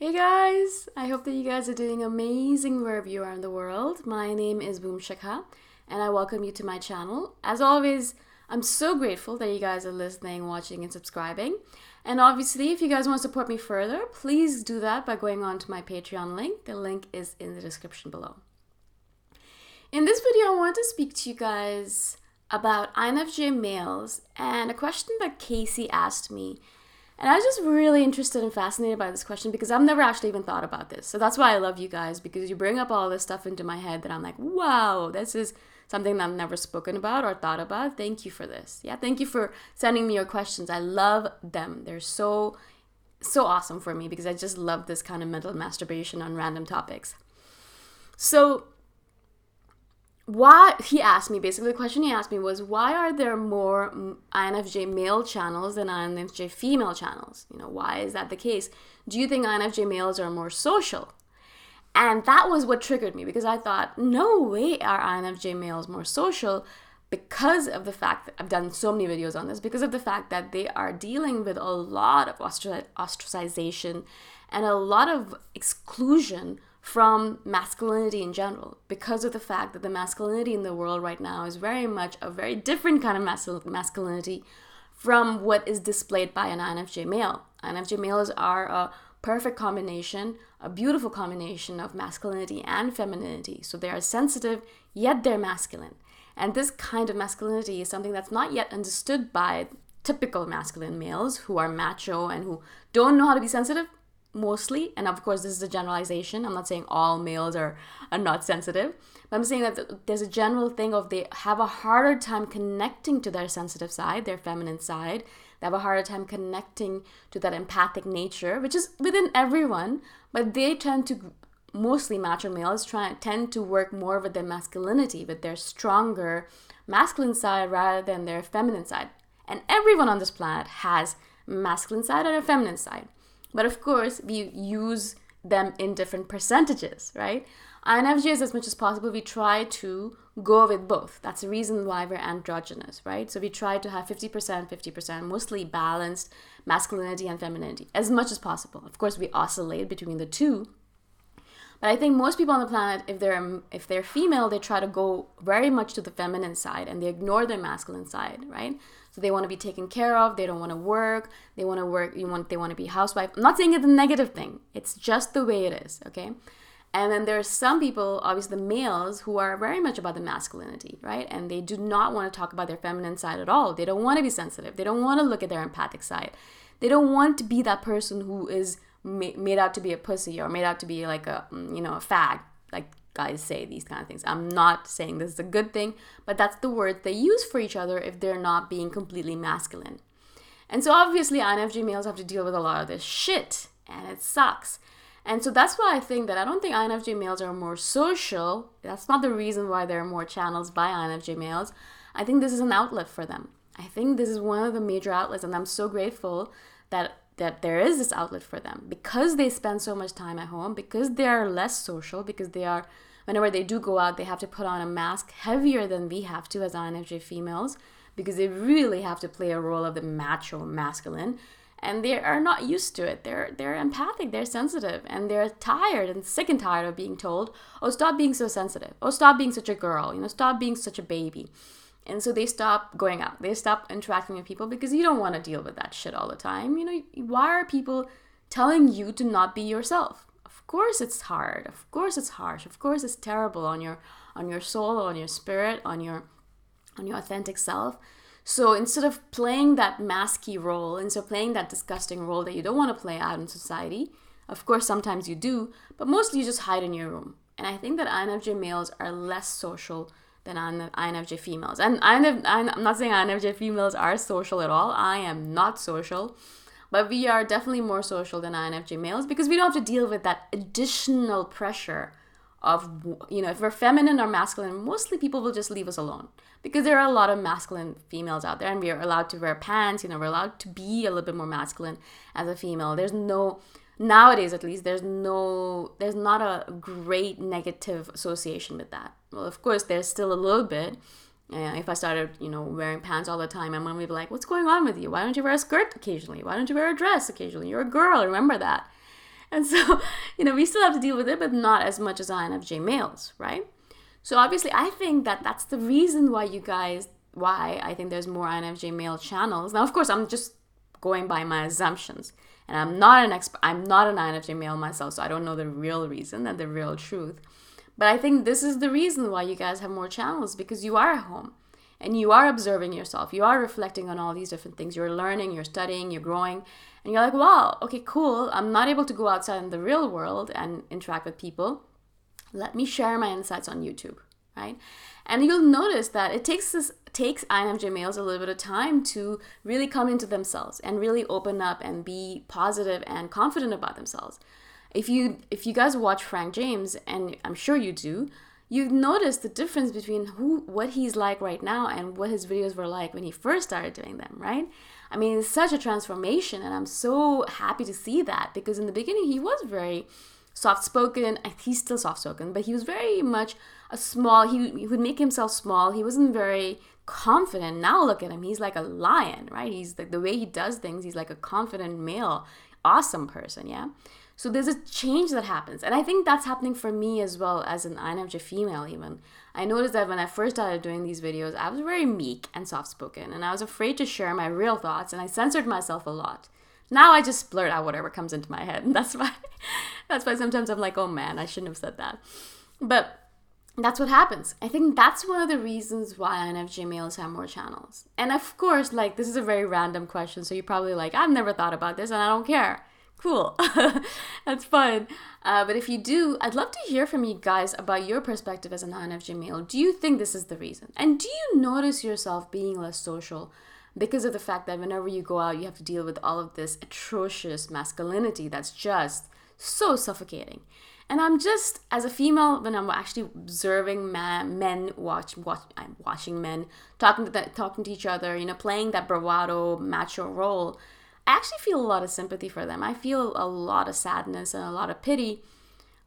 Hey guys, I hope that you guys are doing amazing wherever you are in the world. My name is Shikha and I welcome you to my channel. As always, I'm so grateful that you guys are listening, watching, and subscribing. And obviously, if you guys want to support me further, please do that by going on to my Patreon link. The link is in the description below. In this video, I want to speak to you guys about INFJ males and a question that Casey asked me. And I was just really interested and fascinated by this question because I've never actually even thought about this. So that's why I love you guys, because you bring up all this stuff into my head that I'm like, wow, this is something that I've never spoken about or thought about. Thank you for this. Yeah, thank you for sending me your questions. I love them. They're so awesome for me because I just love this kind of mental masturbation on random topics. So why he asked me, basically the question he asked me was, why are there more INFJ male channels than INFJ female channels? Why is that the case? Do you think INFJ males are more social? And that was what triggered me, because I thought, no way are INFJ males more social, because of the fact that I've done so many videos on this, because of the fact that they are dealing with a lot of ostracization and a lot of exclusion from masculinity in general, because of the fact that the masculinity in the world right now is very much a very different kind of masculinity from what is displayed by an INFJ male. INFJ males are a perfect combination, a beautiful combination of masculinity and femininity. So they are sensitive, yet they're masculine. And this kind of masculinity is something that's not yet understood by typical masculine males who are macho and who don't know how to be sensitive, mostly. And of course, this is a generalization. I'm not saying all males are not sensitive, but I'm saying that there's a general thing of they have a harder time connecting to their sensitive side, their feminine side. They have a harder time connecting to that empathic nature, which is within everyone, but they tend to, mostly macho males, tend to work more with their masculinity, with their stronger masculine side rather than their feminine side. And everyone on this planet has a masculine side and a feminine side. But of course, we use them in different percentages, right? INFJs, as much as possible, we try to go with both. That's the reason why we're androgynous, right? So we try to have 50%, 50%, mostly balanced masculinity and femininity, as much as possible. Of course, we oscillate between the two. But I think most people on the planet, if they're female, they try to go very much to the feminine side and they ignore their masculine side, right? So they want to be taken care of. They don't want to work. They want to work. They want to be a housewife. I'm not saying it's a negative thing. It's just the way it is, okay? And then there's some people, obviously the males, who are very much about the masculinity, right? And they do not want to talk about their feminine side at all. They don't want to be sensitive. They don't want to look at their empathic side. They don't want to be that person who is made out to be a pussy or made out to be like a fag, like guys say these kind of things. I'm not saying this is a good thing, but that's the word they use for each other if they're not being completely masculine. And so obviously INFJ males have to deal with a lot of this shit, and it sucks. And so that's why I think that I don't think INFJ males are more social. That's not the reason why there are more channels by INFJ males. I think this is an outlet for them. I think this is one of the major outlets, and I'm so grateful that there is this outlet for them, because they spend so much time at home, because they are less social, because whenever they do go out, they have to put on a mask heavier than we have to as INFJ females, because they really have to play a role of the macho masculine, and they are not used to it. They're empathic, they're sensitive, and they're tired and sick and tired of being told, oh, stop being so sensitive, oh, stop being such a girl, stop being such a baby. And so they stop going out. They stop interacting with people because you don't want to deal with that shit all the time. Why are people telling you to not be yourself? Of course it's hard. Of course it's harsh. Of course it's terrible on your soul, on your spirit, on your authentic self. So instead of playing that masky role, instead of playing that disgusting role that you don't want to play out in society, of course sometimes you do, but mostly you just hide in your room. And I think that INFJ males are less social than INFJ females. And I'm not saying INFJ females are social at all. I am not social. But we are definitely more social than INFJ males because we don't have to deal with that additional pressure of, if we're feminine or masculine, mostly people will just leave us alone. Because there are a lot of masculine females out there and we are allowed to wear pants, we're allowed to be a little bit more masculine as a female. Nowadays, at least, there's not a great negative association with that. Well, of course, there's still a little bit. If I started, wearing pants all the time, my mom would be like, what's going on with you? Why don't you wear a skirt occasionally? Why don't you wear a dress occasionally? You're a girl, remember that. And so, we still have to deal with it, but not as much as INFJ males, right? So obviously, I think that that's the reason why I think there's more INFJ male channels. Now, of course, I'm just going by my assumptions, and I'm not an INFJ male myself, so I don't know the real reason and the real truth. But I think this is the reason why you guys have more channels, because you are at home and you are observing yourself. You are reflecting on all these different things. You're learning, you're studying, you're growing, and you're like, wow, okay, cool. I'm not able to go outside in the real world and interact with people. Let me share my insights on YouTube, right? And you'll notice that it takes INFJ males a little bit of time to really come into themselves and really open up and be positive and confident about themselves. If you guys watch Frank James, and I'm sure you do, you've noticed the difference between what he's like right now and what his videos were like when he first started doing them, right? I mean, it's such a transformation, and I'm so happy to see that, because in the beginning he was very soft-spoken. He's still soft-spoken, but he was very much he would make himself small. He wasn't very confident. Now look at him. He's like a lion, right? He's like, the way he does things, he's like a confident male, awesome person, yeah? So there's a change that happens. And I think that's happening for me as well, as an INFJ female even. I noticed that when I first started doing these videos, I was very meek and soft-spoken, and I was afraid to share my real thoughts, and I censored myself a lot. Now I just blurt out whatever comes into my head, and that's why sometimes I'm like, oh man, I shouldn't have said that. But that's what happens. I think that's one of the reasons why INFJ males have more channels. And of course, like, this is a very random question, so you're probably like, I've never thought about this and I don't care. Cool. That's fun. But if you do, I'd love to hear from you guys about your perspective as an INFJ male. Do you think this is the reason? And do you notice yourself being less social because of the fact that whenever you go out, you have to deal with all of this atrocious masculinity that's just so suffocating? And I'm just, as a female, when I'm actually observing men, I'm watching men talking to each other, playing that bravado macho role, I actually feel a lot of sympathy for them. I feel a lot of sadness and a lot of pity,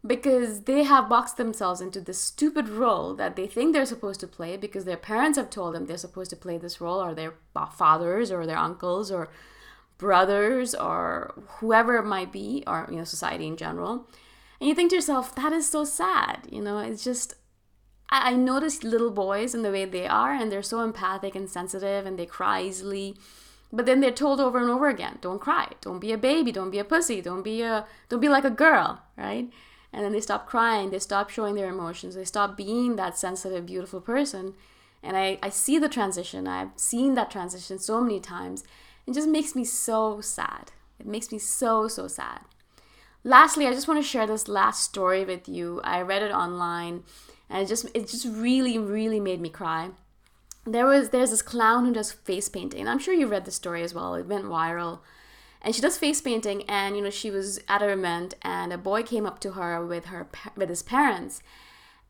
because they have boxed themselves into this stupid role that they think they're supposed to play because their parents have told them they're supposed to play this role, or their fathers or their uncles or brothers or whoever it might be, or society in general. And you think to yourself, that is so sad. It's just, I notice little boys and the way they are, and they're so empathic and sensitive, and they cry easily. But then they're told over and over again, don't cry, don't be a baby, don't be a pussy, don't be like a girl, right? And then they stop crying, they stop showing their emotions, they stop being that sensitive, beautiful person. And I see the transition. I've seen that transition so many times. It just makes me so sad. It makes me so, so sad. Lastly, I just want to share this last story with you. I read it online, and it just really, really made me cry. There's this clown who does face painting. I'm sure you read the story as well. It went viral. And she does face painting, and she was at an event, and a boy came up to her with his parents,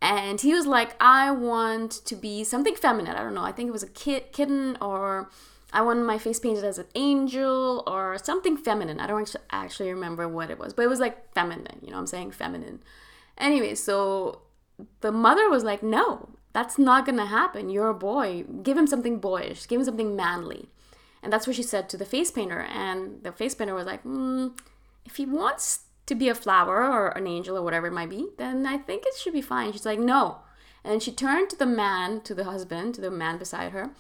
and he was like, I want to be something feminine. I don't know. I think it was a kitten, or I want my face painted as an angel, or something feminine. I don't actually remember what it was, but it was like feminine. I'm saying feminine. Anyway, so the mother was like, no, that's not gonna happen. You're a boy. Give him something boyish. Give him something manly. And that's what she said to the face painter. And the face painter was like, if he wants to be a flower or an angel or whatever it might be, then I think it should be fine. She's like, no. And then she turned to the man, to the husband, to the man beside her,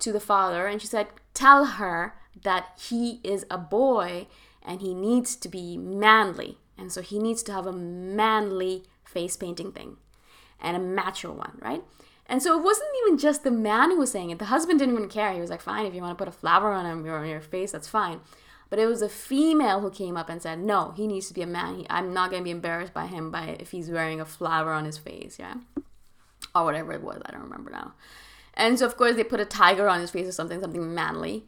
to the father, and she said, tell her that he is a boy and he needs to be manly. And so he needs to have a manly face painting thing, and a macho one, right? And so it wasn't even just the man who was saying it. The husband didn't even care. He was like, fine, if you want to put a flower on him or on your face, that's fine. But it was a female who came up and said, no, he needs to be a man. I'm not going to be embarrassed by him if he's wearing a flower on his face, yeah? Or whatever it was. I don't remember now. And so, of course, they put a tiger on his face or something manly.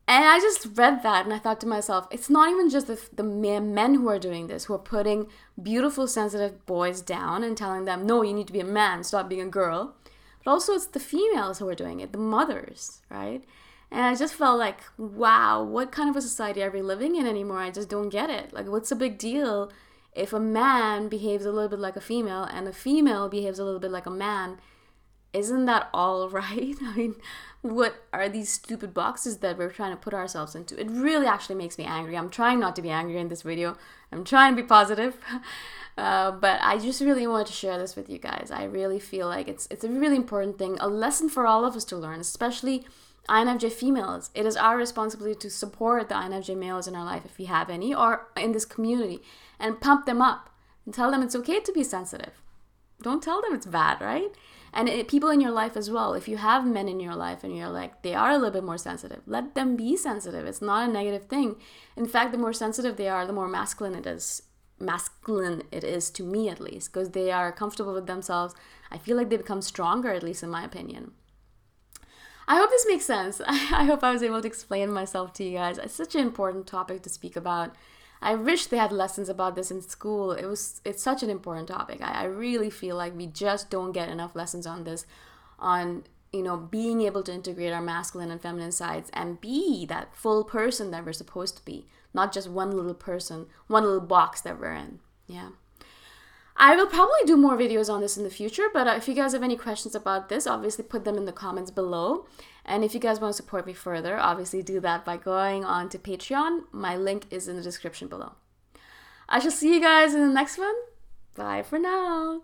And I just read that and I thought to myself, it's not even just the men who are doing this, who are putting beautiful, sensitive boys down and telling them, no, you need to be a man, stop being a girl. But also it's the females who are doing it, the mothers, right? And I just felt like, wow, what kind of a society are we living in anymore? I just don't get it. Like, what's the big deal if a man behaves a little bit like a female and a female behaves a little bit like a man? isn't that all right? I mean, what are these stupid boxes that we're trying to put ourselves into? It really actually makes me angry. I'm trying not to be angry in this video. I'm trying to be positive. But I just really wanted to share this with you guys. I really feel like it's a really important thing, a lesson for all of us to learn, especially INFJ females. It is our responsibility to support the INFJ males in our life, if we have any, or in this community, and pump them up and tell them it's okay to be sensitive. Don't tell them it's bad, right? And people in your life as well. If you have men in your life and you're like, they are a little bit more sensitive, let them be sensitive. It's not a negative thing. In fact, the more sensitive they are, the more masculine it is. Masculine it is, to me at least, because they are comfortable with themselves. I feel like they become stronger, at least in my opinion. I hope this makes sense. I hope I was able to explain myself to you guys. It's such an important topic to speak about. I wish they had lessons about this in school. It's such an important topic. I really feel like we just don't get enough lessons on this, on, you know, being able to integrate our masculine and feminine sides and be that full person that we're supposed to be, not just one little person, one little box that we're in. Yeah. I will probably do more videos on this in the future, but if you guys have any questions about this, obviously put them in the comments below. And if you guys want to support me further, obviously do that by going on to Patreon. My link is in the description below. I shall see you guys in the next one. Bye for now.